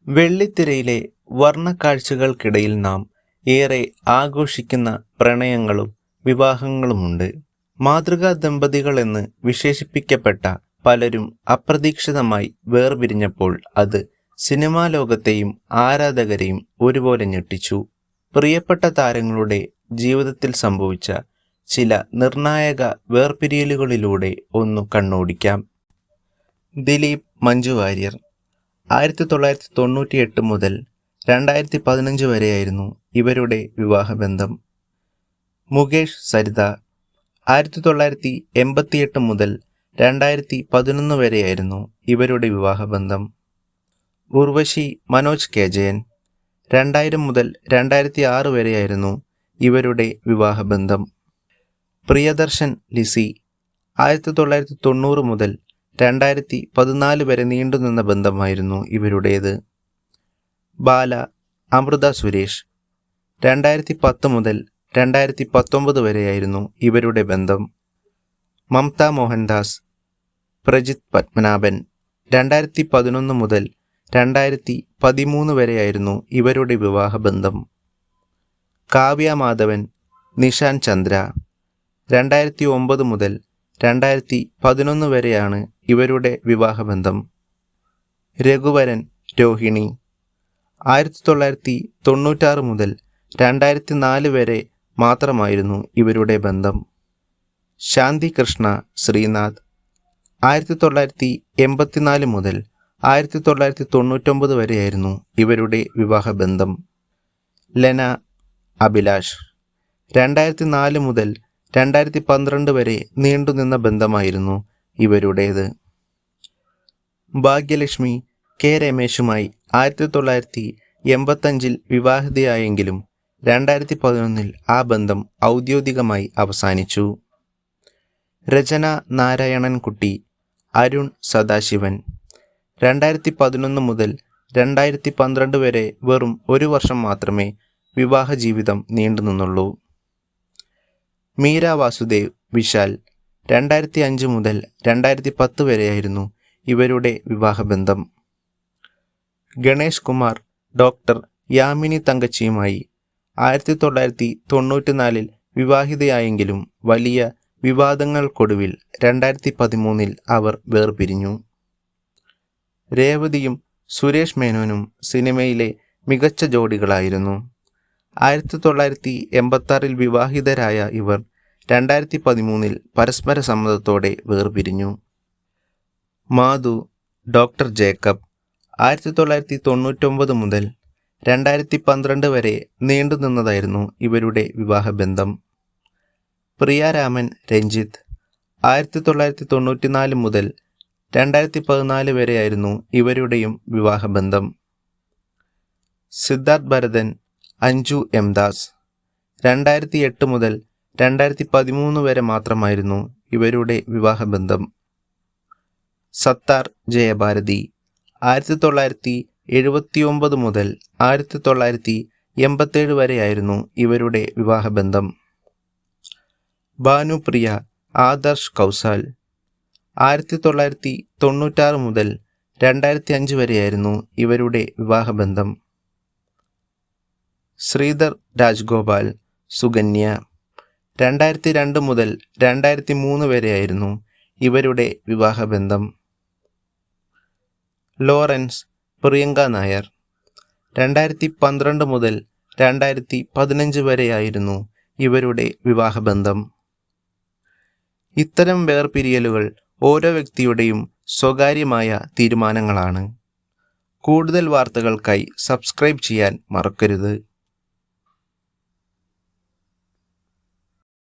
വെള്ളിത്തിരയിലെ വർണ്ണക്കാഴ്ചകൾക്കിടയിൽ നാം ഏറെ ആഘോഷിക്കുന്ന പ്രണയങ്ങളും വിവാഹങ്ങളുമുണ്ട്. മാതൃകാ ദമ്പതികൾ എന്ന് വിശേഷിപ്പിക്കപ്പെട്ട പലരും അപ്രതീക്ഷിതമായി വേർപിരിഞ്ഞപ്പോൾ അത് സിനിമാ ലോകത്തെയും ആരാധകരെയും ഒരുപോലെ ഞെട്ടിച്ചു. പ്രിയപ്പെട്ട താരങ്ങളുടെ ജീവിതത്തിൽ സംഭവിച്ച ചില നിർണായക വേർപിരിയലുകളിലൂടെ ഒന്ന് കണ്ണോടിക്കാം. ദിലീപ് മഞ്ജു വാര്യർ 1998 മുതൽ 2015 വരെയായിരുന്നു ഇവരുടെ വിവാഹബന്ധം. മുകേഷ് സരിത 1988 മുതൽ 2011 വരെയായിരുന്നു ഇവരുടെ വിവാഹബന്ധം. ഉർവശി മനോജ് കെ ജയൻ 2000 മുതൽ 2006 വരെയായിരുന്നു ഇവരുടെ വിവാഹബന്ധം. പ്രിയദർശൻ ലിസി 1990 മുതൽ 2014 വരെ നീണ്ടുനിന്ന ബന്ധമായിരുന്നു ഇവരുടേത്. ബാല അമൃത സുരേഷ് 2010 മുതൽ 2019 വരെയായിരുന്നു ഇവരുടെ ബന്ധം. മമത മോഹൻദാസ് പ്രജിത് പത്മനാഭൻ 2011 മുതൽ 2013 വരെയായിരുന്നു ഇവരുടെ വിവാഹബന്ധം. കാവ്യ മാധവൻ നിഷാൻ ചന്ദ്ര 2009 മുതൽ 2011 വരെയാണ് ഇവരുടെ വിവാഹബന്ധം. രഘുവരൻ രോഹിണി 1996 മുതൽ 2004 വരെ മാത്രമായിരുന്നു ഇവരുടെ ബന്ധം. ശാന്തി കൃഷ്ണ ശ്രീനാഥ് 1984 മുതൽ 1999 വരെയായിരുന്നു ഇവരുടെ വിവാഹബന്ധം. ലെന അഭിലാഷ് 2004 മുതൽ 2012 വരെ നീണ്ടുനിന്ന ബന്ധമായിരുന്നു ഇവരുടേത്. ഭാഗ്യലക്ഷ്മി കെ രമേശുമായി 1985 വിവാഹിതയായെങ്കിലും 2011 ആ ബന്ധം ഔദ്യോഗികമായി അവസാനിച്ചു. രചന നാരായണൻകുട്ടി അരുൺ സദാശിവൻ 2011 മുതൽ 2012 വരെ വെറും 1 വർഷം മാത്രമേ വിവാഹ ജീവിതം നീണ്ടുനിന്നുള്ളൂ. മീര വാസുദേവ് വിശാൽ 2005 മുതൽ 2010 വരെയായിരുന്നു ഇവരുടെ വിവാഹബന്ധം. ഗണേഷ് കുമാർ ഡോക്ടർ യാമിനി തങ്കച്ചിയുമായി 1994 വിവാഹിതയായെങ്കിലും വലിയ വിവാദങ്ങൾക്കൊടുവിൽ 2013 അവർ വേർപിരിഞ്ഞു. രേവതിയും സുരേഷ് മേനോനും സിനിമയിലെ മികച്ച ജോഡികളായിരുന്നു. 1986 വിവാഹിതരായ ഇവർ 2013 പരസ്പര സമ്മതത്തോടെ വേർപിരിഞ്ഞു. മാധു ഡോക്ടർ ജേക്കബ് 1999 മുതൽ 2012 വരെ നീണ്ടുനിന്നതായിരുന്നു ഇവരുടെ വിവാഹബന്ധം. പ്രിയാരാമൻ രഞ്ജിത്ത് 1994 മുതൽ 2014 വരെയായിരുന്നു ഇവരുടെയും വിവാഹബന്ധം. സിദ്ധാർത്ഥ് ഭരതൻ അഞ്ജു എം ദാസ് 2008 മുതൽ 2013 വരെ മാത്രമായിരുന്നു ഇവരുടെ വിവാഹബന്ധം. സത്താർ ജയഭാരതി 1979 മുതൽ 1987 വരെയായിരുന്നു ഇവരുടെ വിവാഹബന്ധം. ഭാനുപ്രിയ ആദർശ് കൗസാൽ 1996 മുതൽ 2005 വരെയായിരുന്നു ഇവരുടെ വിവാഹബന്ധം. ശ്രീധർ രാജ്ഗോപാൽ സുകന്യ 2002 മുതൽ 2003 വരെയായിരുന്നു ഇവരുടെ വിവാഹബന്ധം. ലോറൻസ് പ്രിയങ്ക നായർ 2012 മുതൽ 2015 വരെയായിരുന്നു ഇവരുടെ വിവാഹബന്ധം. ഇത്തരം വേർപിരിയലുകൾ ഓരോ വ്യക്തിയുടെയും സ്വകാര്യമായ തീരുമാനങ്ങളാണ്. കൂടുതൽ വാർത്തകൾക്കായി സബ്സ്ക്രൈബ് ചെയ്യാൻ മറക്കരുത്.